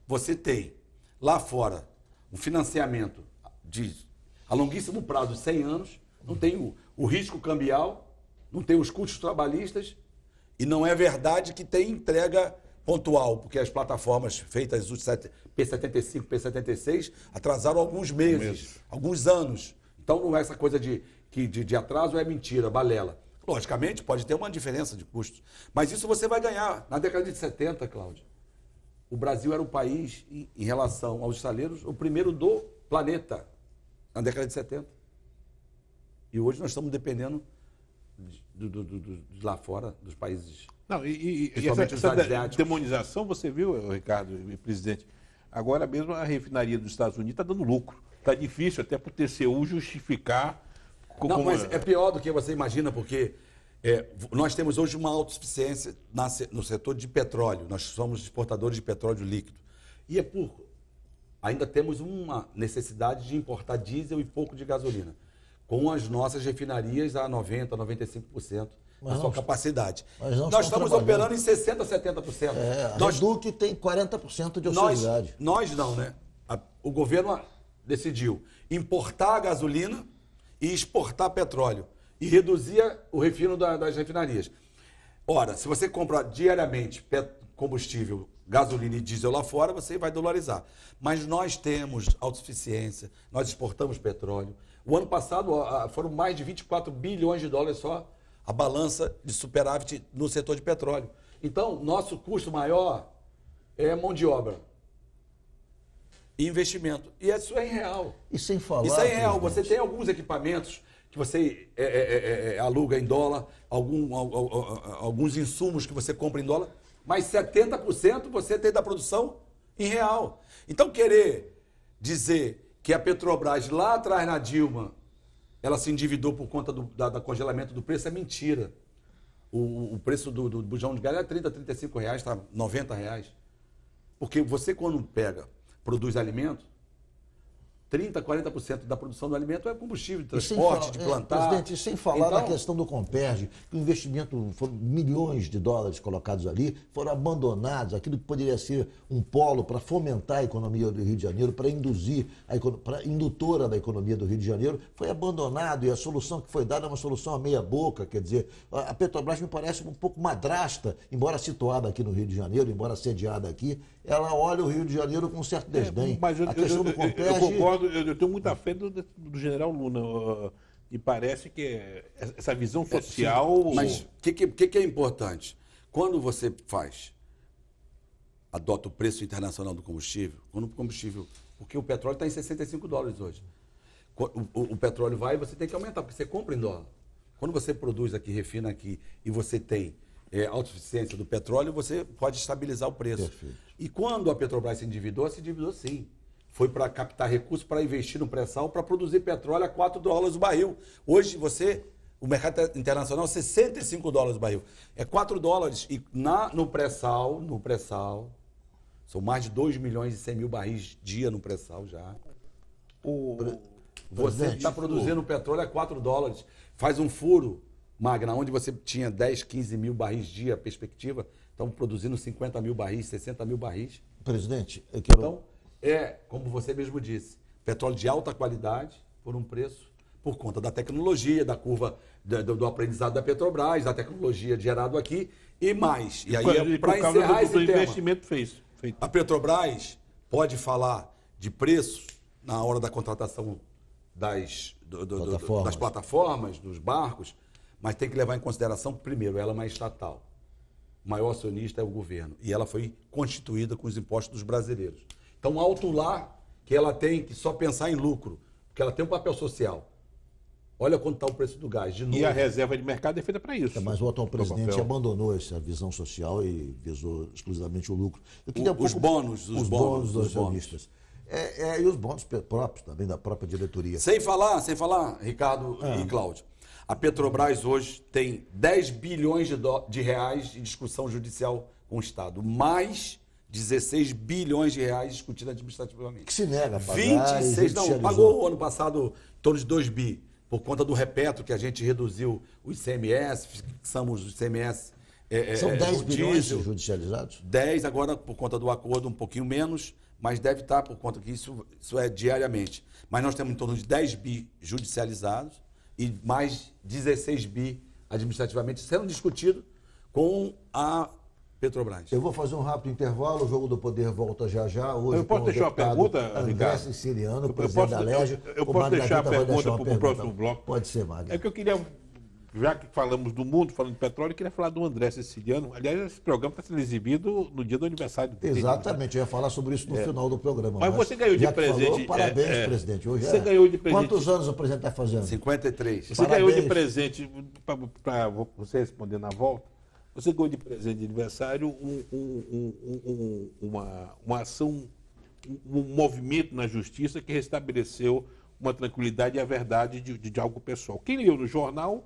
você tem lá fora um financiamento a longuíssimo prazo de 100 anos, não tem o risco cambial, não tem os custos trabalhistas, e não é verdade que tem entrega pontual, porque as plataformas feitas os P75, P76 atrasaram alguns meses, alguns anos. Então não é essa coisa de atraso, é mentira, balela. Logicamente, pode ter uma diferença de custos, mas isso você vai ganhar. Na década de 70, Cláudio, o Brasil era o país, em relação aos estaleiros, o primeiro do planeta, na década de 70. E hoje nós estamos dependendo de lá fora, dos países... Não, e principalmente os essa asiáticos. demonização, você viu, Ricardo e presidente, agora mesmo a refinaria dos Estados Unidos está dando lucro. Está difícil até para o TCU justificar... Não, mas é pior do que você imagina, porque nós temos hoje uma autossuficiência no setor de petróleo. Nós somos exportadores de petróleo líquido. E ainda temos uma necessidade de importar diesel e pouco de gasolina, com as nossas refinarias a 90%, 95% da sua capacidade. Nós estamos operando em 60%, 70%. A Reduc tem 40% de ociosidade. Nós não, né? O governo decidiu importar a gasolina e exportar petróleo e reduzir o refino das refinarias. Ora, se você compra diariamente combustível, gasolina e diesel lá fora, você vai dolarizar. Mas nós temos autossuficiência, nós exportamos petróleo. O ano passado foram mais de 24 bilhões de dólares só a balança de superávit no setor de petróleo. Então, nosso custo maior é mão de obra e investimento. E isso é irreal. E sem falar... Isso é irreal. Você tem alguns equipamentos que você aluga em dólar, alguns insumos que você compra em dólar, mas 70% você tem da produção em real. Então, querer dizer que a Petrobras, lá atrás na Dilma, ela se endividou por conta do congelamento do preço, é mentira. O preço do bujão de gás é 30, 35 reais, está 90 reais. Porque você, quando produz alimento, 30%, 40% da produção do alimento é combustível, de transporte, de plantar. Presidente, sem falar na questão do Comperj, que o investimento, foram milhões de dólares colocados ali, foram abandonados, aquilo que poderia ser um polo para fomentar a economia do Rio de Janeiro, para induzir, para indutora da economia do Rio de Janeiro, foi abandonado e a solução que foi dada é uma solução a meia boca, quer dizer, a Petrobras me parece um pouco madrasta, embora situada aqui no Rio de Janeiro, embora sediada aqui, ela olha o Rio de Janeiro com um certo desdém. Mas a questão do Comperj... Eu concordo, eu tenho muita fé do general Luna. E parece que essa visão social... Mas o que é importante? Quando você adota o preço internacional do combustível, porque o petróleo está em 65 dólares hoje. O petróleo vai e você tem que aumentar, porque você compra em dólar. Quando você produz aqui, refina aqui, e você tem autossuficiência do petróleo, você pode estabilizar o preço. Perfeito. E quando a Petrobras se endividou sim. Foi para captar recursos, para investir no pré-sal, para produzir petróleo a 4 dólares o barril. Hoje o mercado internacional, 65 dólares o barril. É 4 dólares. E no pré-sal, são mais de 2 milhões e 100 mil barris dia no pré-sal já. Você está produzindo petróleo a 4 dólares. Faz um furo, Magna, onde você tinha 10, 15 mil barris dia, perspectiva, estão produzindo 50 mil barris, 60 mil barris. Presidente, eu quero... Então, como você mesmo disse, petróleo de alta qualidade, por um preço, por conta da tecnologia, da curva do aprendizado da Petrobras, da tecnologia gerada aqui e mais. E aí, para encerrar esse tema, investimento feito. A Petrobras pode falar de preços na hora da contratação das plataformas, dos barcos, mas tem que levar em consideração, primeiro, ela é uma estatal. O maior acionista é o governo. E ela foi constituída com os impostos dos brasileiros. Então, alto lá que ela tem que só pensar em lucro, porque ela tem um papel social. Olha quanto está o preço do gás. De novo. E a reserva de mercado é feita para isso. Mas o atual presidente abandonou essa visão social e visou exclusivamente o lucro. Eu queria Os bônus dos acionistas. E os bônus próprios também, da própria diretoria. Sem falar, Ricardo e Cláudio, a Petrobras hoje tem 10 bilhões de reais de discussão judicial com o Estado, mais 16 bilhões de reais discutidos administrativamente. Que se nega a pagar. 26, não, pagou ano passado em torno de 2 bi, por conta do Repetro, que a gente reduziu o ICMS, fixamos o ICMS. São 10 bilhões judicializados? 10 agora por conta do acordo, um pouquinho menos, mas deve estar por conta que isso é diariamente. Mas nós temos em torno de 10 bi judicializados e mais 16 bi administrativamente sendo discutido com a Petrobras. Eu vou fazer um rápido intervalo, o Jogo do Poder volta já já. Hoje, eu posso deixar uma pergunta, André Ricardo? Siciliano, presidente da Alerj. Eu posso deixar a pergunta para o próximo bloco? Pode ser, Magda. É que eu queria, já que falamos do mundo, falando de petróleo, eu queria falar do André Siciliano. Aliás, esse programa está sendo exibido no dia do aniversário dele. Exatamente, eu ia falar sobre isso no final do programa. Mas você ganhou de presente. Falou, parabéns, presidente. Hoje você ganhou de presente. Quantos anos o presidente está fazendo? 53. Você ganhou de presente, para você responder na volta, você ganhou de presente de aniversário uma ação, um movimento na justiça que restabeleceu uma tranquilidade e a verdade de algo pessoal. Quem leu no jornal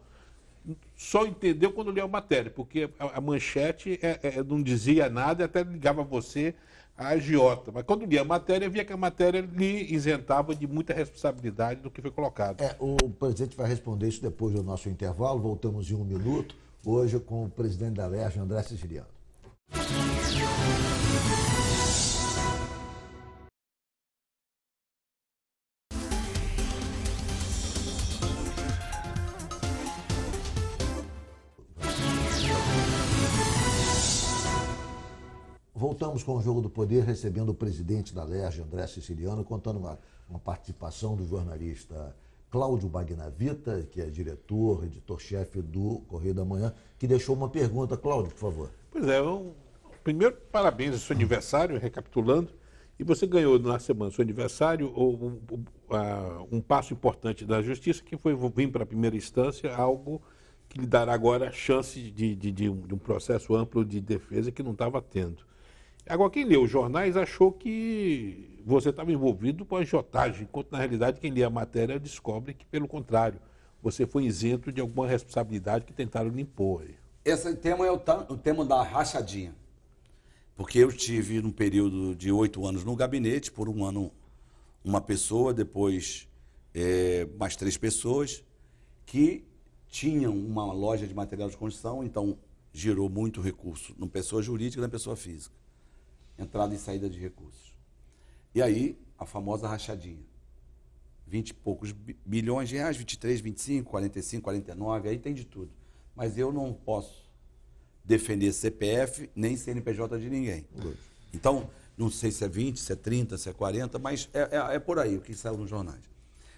só entendeu quando leu a matéria, porque a manchete não dizia nada e até ligava você a agiota. Mas quando lia a matéria, via que a matéria lhe isentava de muita responsabilidade do que foi colocado. O presidente vai responder isso depois do nosso intervalo. Voltamos em 1 minuto. Hoje com o presidente da Alerj, André Siciliano. Voltamos com o Jogo do Poder, recebendo o presidente da Alerj, André Siciliano, contando uma participação do jornalista Cláudio Bagnavita, que é diretor, editor-chefe do Correio da Manhã, que deixou uma pergunta. Cláudio, por favor. Pois é, primeiro, parabéns ao seu aniversário, recapitulando. E você ganhou na semana do seu aniversário um passo importante da Justiça, que foi vir para a primeira instância, algo que lhe dará agora a chance de um processo amplo de defesa que não estava tendo. Agora, quem leu os jornais achou que você estava envolvido com a agiotagem, enquanto, na realidade, quem lê a matéria descobre que, pelo contrário, você foi isento de alguma responsabilidade que tentaram lhe impor. Esse tema é o tema da rachadinha. Porque eu tive, num período de 8 anos no gabinete, por um ano uma pessoa, depois mais 3 pessoas, que tinham uma loja de material de construção, então girou muito recurso na pessoa jurídica e na pessoa física. Entrada e saída de recursos. E aí, a famosa rachadinha. 20 e poucos bilhões de reais, 23, 25, 45, 49, aí tem de tudo. Mas eu não posso defender CPF nem CNPJ de ninguém. Então, não sei se é 20, se é 30, se é 40, mas é por aí o que saiu nos jornais.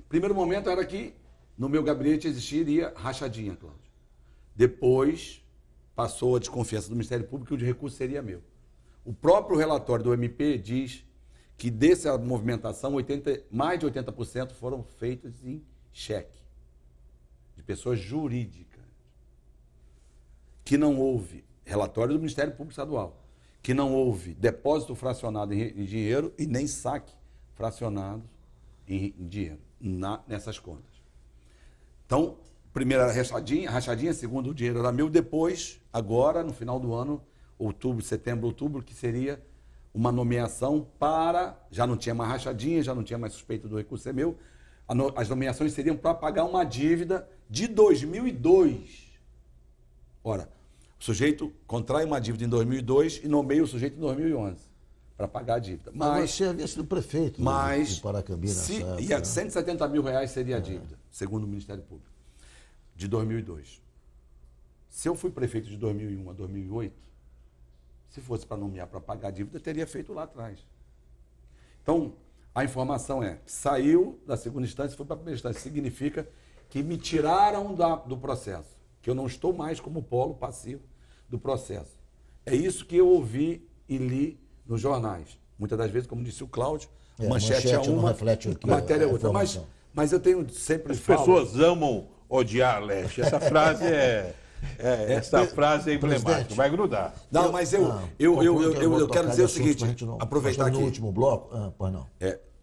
Primeiro momento era que no meu gabinete existiria rachadinha, Cláudio. Depois passou a desconfiança do Ministério Público que o de recurso seria meu. O próprio relatório do MP diz que dessa movimentação, mais de 80% foram feitos em cheque, de pessoas jurídicas. Que não houve relatório do Ministério Público Estadual, que não houve depósito fracionado em dinheiro e nem saque fracionado em dinheiro nessas contas. Então, primeiro era rachadinha, segundo o dinheiro era meu, depois, agora, no final do ano, setembro, outubro, que seria uma nomeação para, já não tinha mais rachadinha, já não tinha mais suspeita do recurso ser meu, as nomeações seriam para pagar uma dívida de 2002. Ora, o sujeito contrai uma dívida em 2002 e nomeia o sujeito em 2011 para pagar a dívida. Mas você havia sido prefeito de Paracambi nessa época, e 170 mil reais seria a dívida, segundo o Ministério Público, de 2002. Se eu fui prefeito de 2001 a 2008, se fosse para nomear para pagar a dívida, teria feito lá atrás. Então, a informação saiu da segunda instância e foi para a primeira instância. Significa que me tiraram do processo, que eu não estou mais como polo passivo do processo. É isso que eu ouvi e li nos jornais. Muitas das vezes, como disse o Cláudio, manchete é uma, reflete a matéria é outra. Mas eu tenho sempre As pessoas amam odiar a leste. Essa frase essa frase é emblemática, vai grudar. Não, mas eu quero dizer o seguinte, aproveitar aqui. No último bloco, pois não.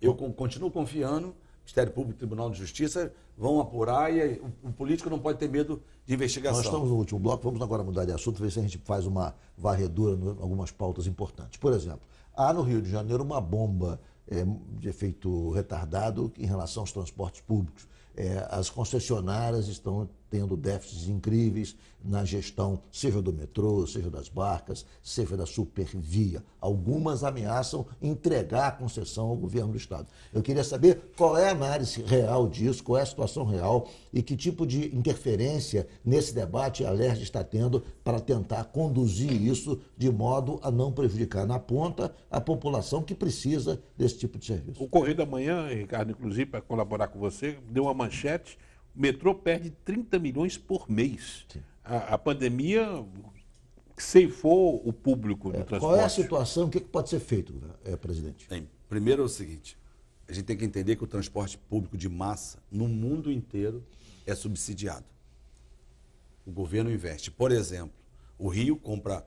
Eu continuo confiando, Ministério Público e Tribunal de Justiça vão apurar e o político não pode ter medo de investigação. Nós estamos no último bloco, vamos agora mudar de assunto, ver se a gente faz uma varredura em algumas pautas importantes. Por exemplo, há no Rio de Janeiro uma bomba de efeito retardado em relação aos transportes públicos. As concessionárias estão tendo déficits incríveis na gestão, seja do metrô, seja das barcas, seja da supervia. Algumas ameaçam entregar a concessão ao governo do Estado. Eu queria saber qual é a análise real disso, qual é a situação real e que tipo de interferência nesse debate a Alerj está tendo para tentar conduzir isso de modo a não prejudicar na ponta a população que precisa desse tipo de serviço. O Correio da Manhã, Ricardo, inclusive, para colaborar com você, deu uma manchete: o metrô perde 30 milhões por mês. A pandemia ceifou o público do transporte. Qual é a situação? O que pode ser feito, presidente? Bem, primeiro é o seguinte, a gente tem que entender que o transporte público de massa no mundo inteiro é subsidiado. O governo investe. Por exemplo, o Rio compra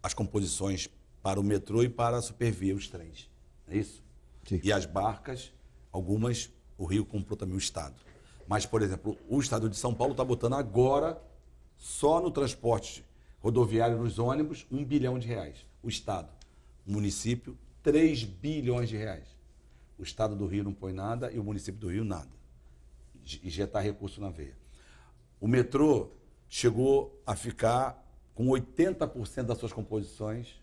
as composições para o metrô e para a supervia, os trens. Não é isso? Sim. E as barcas, algumas, o Rio comprou também o Estado. Mas, por exemplo, o Estado de São Paulo está botando agora, só no transporte rodoviário, nos ônibus, R$1 bilhão. O Estado. O município, R$3 bilhões. O Estado do Rio não põe nada e o município do Rio nada. Injetar recurso na veia. O metrô chegou a ficar com 80% das suas composições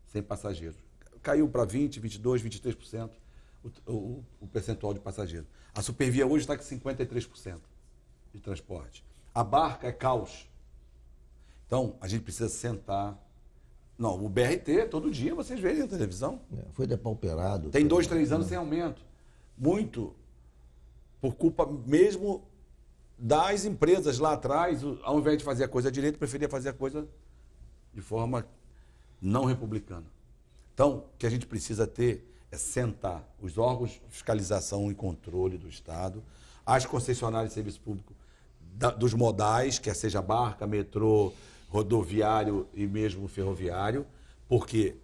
sem passageiros. Caiu para 20%, 22%, 23% o percentual de passageiros. A supervia hoje está com 53% de transporte. A barca é caos. Então, a gente precisa sentar. Não, o BRT, todo dia vocês veem na televisão. Foi depauperado. Tem 2, 3 anos sem aumento. Muito por culpa mesmo das empresas lá atrás, ao invés de fazer a coisa direito, preferia fazer a coisa de forma não republicana. Então, o que a gente precisa ter é sentar os órgãos de fiscalização e controle do Estado, as concessionárias de serviço público dos modais, quer seja barca, metrô, rodoviário e mesmo ferroviário, porque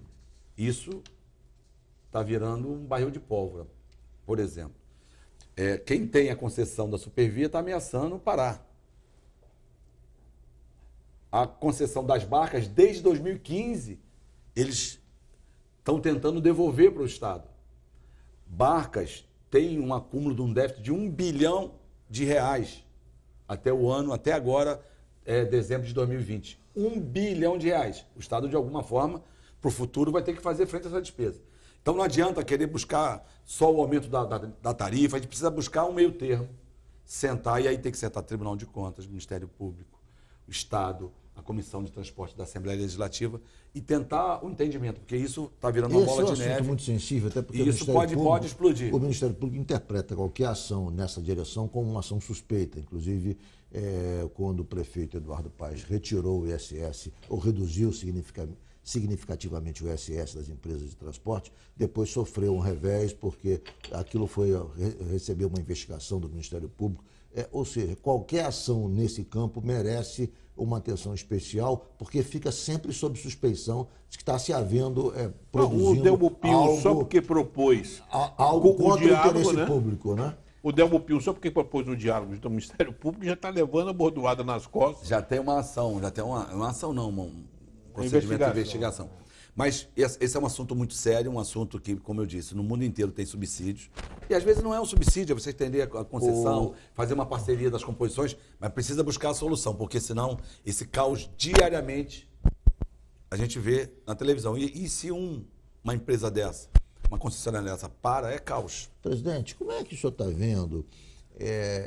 isso está virando um barril de pólvora. Por exemplo, quem tem a concessão da supervia está ameaçando parar. A concessão das barcas, desde 2015, eles estão tentando devolver para o Estado. Barcas têm um acúmulo de um déficit de R$1 bilhão até agora, dezembro de 2020. R$1 bilhão. O Estado, de alguma forma, para o futuro, vai ter que fazer frente a essa despesa. Então não adianta querer buscar só o aumento da tarifa, a gente precisa buscar um meio termo, sentar, e aí tem que sentar o Tribunal de Contas, o Ministério Público, o Estado, a Comissão de Transporte da Assembleia Legislativa e tentar um entendimento, porque isso está virando uma bola de neve. Esse é um assunto muito sensível, até porque isso pode explodir. O Ministério Público interpreta qualquer ação nessa direção como uma ação suspeita. Inclusive, quando o prefeito Eduardo Paes retirou o ISS ou reduziu significativamente o ISS das empresas de transporte, depois sofreu um revés porque aquilo recebeu uma investigação do Ministério Público. Ou seja, qualquer ação nesse campo merece uma atenção especial, porque fica sempre sob suspeição de que está se havendo, produzindo o Delmo Pio, algo, só porque propôs algo contra diálogo, o interesse né? público, né? O Delmo Pio, só porque propôs um diálogo do Ministério Público, já está levando a bordoada nas costas. Já tem uma ação, um procedimento de investigação. Mas esse é um assunto muito sério, um assunto que, como eu disse, no mundo inteiro tem subsídios. E às vezes não é um subsídio, é você estender a concessão, fazer uma parceria das composições, mas precisa buscar a solução, porque senão esse caos diariamente a gente vê na televisão. E se uma empresa dessa, uma concessionária dessa para, é caos. Presidente, como é que o senhor está vendo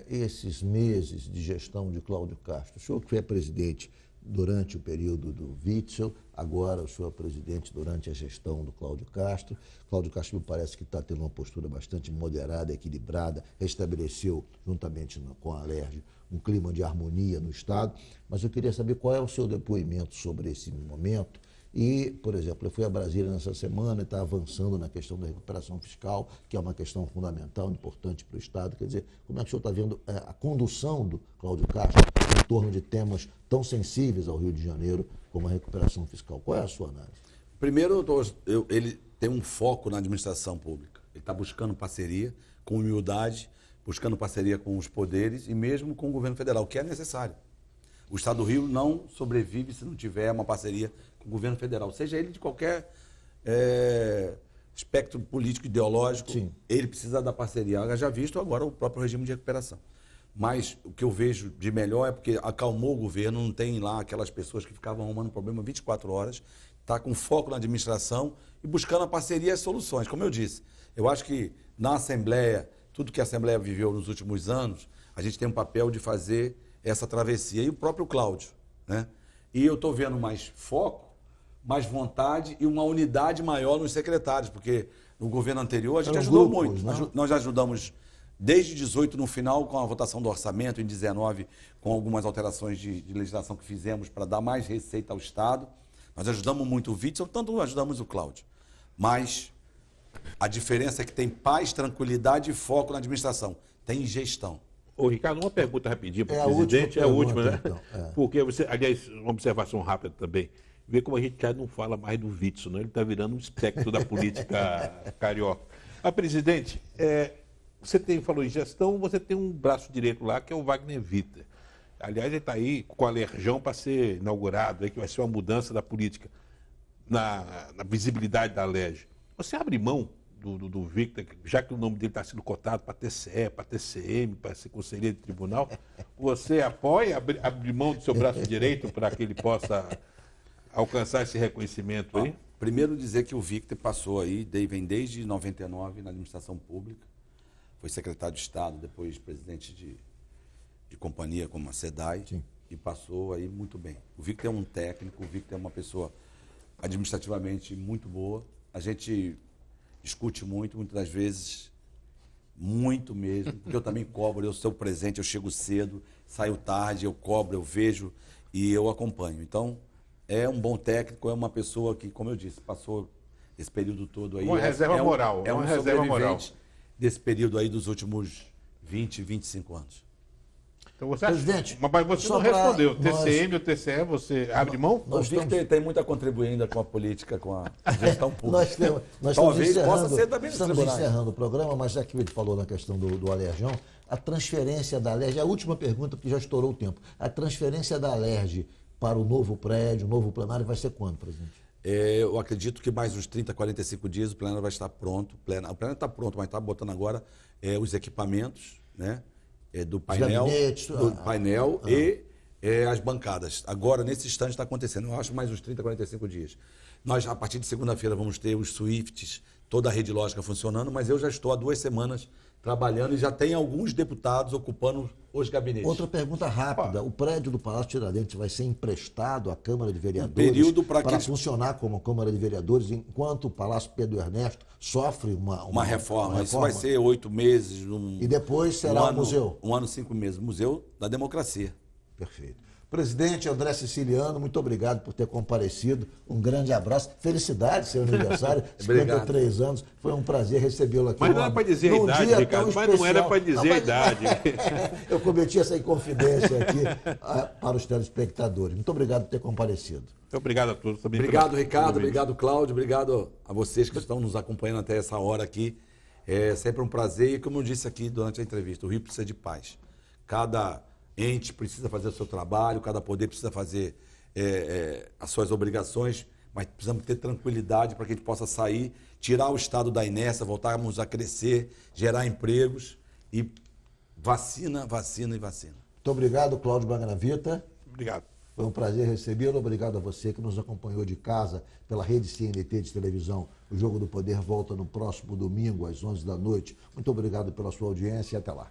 esses meses de gestão de Cláudio Castro? O senhor que foi presidente durante o período do Witzel, agora o senhor é presidente durante a gestão do Cláudio Castro. Cláudio Castro me parece que está tendo uma postura bastante moderada, equilibrada, restabeleceu, juntamente com a Alerj, um clima de harmonia no Estado. Mas eu queria saber qual é o seu depoimento sobre esse momento E, por exemplo, eu fui a Brasília nessa semana e está avançando na questão da recuperação fiscal, que é uma questão fundamental, importante para o Estado. Quer dizer, como é que o senhor está vendo a condução do Cláudio Castro em torno de temas tão sensíveis ao Rio de Janeiro como a recuperação fiscal? Qual é a sua análise? Primeiro, ele tem um foco na administração pública. Ele está buscando parceria, com humildade, buscando parceria com os poderes e mesmo com o governo federal, que é necessário. O Estado do Rio não sobrevive se não tiver uma parceria com o governo federal, seja ele de qualquer espectro político, ideológico. Sim. Ele precisa da parceria. Já visto agora o próprio regime de recuperação. Mas o que eu vejo de melhor é porque acalmou o governo, não tem lá aquelas pessoas que ficavam arrumando problema 24 horas, está com foco na administração e buscando a parceria e as soluções. Como eu disse, eu acho que na Assembleia, tudo que a Assembleia viveu nos últimos anos, a gente tem um papel de fazer essa travessia. E o próprio Cláudio, né? E eu estou vendo mais foco, mais vontade e uma unidade maior nos secretários, porque no governo anterior a gente ajudou muito. Né? Nós ajudamos desde 18 no final com a votação do orçamento, em 19 com algumas alterações de legislação que fizemos para dar mais receita ao Estado. Nós ajudamos muito o Witzel, tanto ajudamos o Cláudio. Mas a diferença é que tem paz, tranquilidade e foco na administração. Tem gestão. Ô, Ricardo, uma pergunta rapidinho para o presidente. É a última, né? Então, Porque você, aliás, uma observação rápida também. Vê como a gente já não fala mais do Witzel, né? Ele está virando um espectro da política carioca. Presidente, você falou em gestão, você tem um braço direito lá, que é o Wagner Witzel. Aliás, ele está aí com a Alerjão para ser inaugurado, que vai ser uma mudança da política na visibilidade da Alerj. Você abre mão do Witzel, já que o nome dele está sendo cotado para TCE, para TCM, para ser conselheiro de tribunal, você apoia abrir mão do seu braço direito para que ele possa alcançar esse reconhecimento aí? Primeiro dizer que o Witzel passou aí, vem desde 99 na administração pública, foi secretário de Estado, depois presidente de companhia como a SEDAI. Sim. E passou aí muito bem. O Witzel é um técnico, o Witzel é uma pessoa administrativamente muito boa. A gente discute muito, muitas das vezes, muito mesmo, porque eu também cobro, eu sou presente, eu chego cedo, saio tarde, eu cobro, eu vejo e eu acompanho. Então, é um bom técnico, é uma pessoa que, como eu disse, passou esse período todo aí. Uma reserva moral. É um sobrevivente desse período aí dos últimos 20, 25 anos. Então você presidente, mas você não respondeu. TCM ou TCE, você abre mão? O Witzel tem muito a contribuir ainda com a política, com a gestão pública. nós Talvez possa ser também estamos encerrando o programa, mas já que ele falou na questão do Alerjão, a transferência da Alerj, a última pergunta, porque já estourou o tempo. A transferência da Alerj para o novo prédio, o novo plenário, vai ser quando, presidente? Eu acredito que mais uns 30, 45 dias o plenário vai estar pronto. O plenário está pronto, mas está botando agora os equipamentos, né? Do painel, e as bancadas. Agora, nesse instante, está acontecendo. Eu acho mais uns 30, 45 dias. Nós, a partir de segunda-feira, vamos ter os Swifts, toda a rede lógica funcionando, mas eu já estou há 2 semanas trabalhando e já tem alguns deputados ocupando os gabinetes. Outra pergunta rápida. O prédio do Palácio Tiradentes vai ser emprestado à Câmara de Vereadores para funcionar como Câmara de Vereadores, enquanto o Palácio Pedro Ernesto sofre uma reforma. Isso vai ser 8 meses. E depois será um museu? 1 ano e 5 meses. Museu da Democracia. Perfeito. Presidente André Siciliano, muito obrigado por ter comparecido. Um grande abraço. Felicidades, seu aniversário. 53 anos. Foi um prazer recebê-lo aqui. Mas não era para dizer a idade, Ricardo. Mas não era para dizer a idade. Eu cometi essa inconfidência aqui para os telespectadores. Muito obrigado por ter comparecido. Muito obrigado a todos também. Obrigado, Ricardo. Obrigado, Cláudio. Obrigado a vocês que estão nos acompanhando até essa hora aqui. É sempre um prazer. E como eu disse aqui durante a entrevista, o Rio precisa de paz. Cada ente precisa fazer o seu trabalho, cada poder precisa fazer as suas obrigações, mas precisamos ter tranquilidade para que a gente possa sair, tirar o estado da inércia, voltarmos a crescer, gerar empregos e vacina, vacina e vacina. Muito obrigado, Cláudio Bagnavita. Obrigado. Foi um prazer recebê-lo. Obrigado a você que nos acompanhou de casa pela rede CNT de televisão. O Jogo do Poder volta no próximo domingo, às 11 da noite. Muito obrigado pela sua audiência e até lá.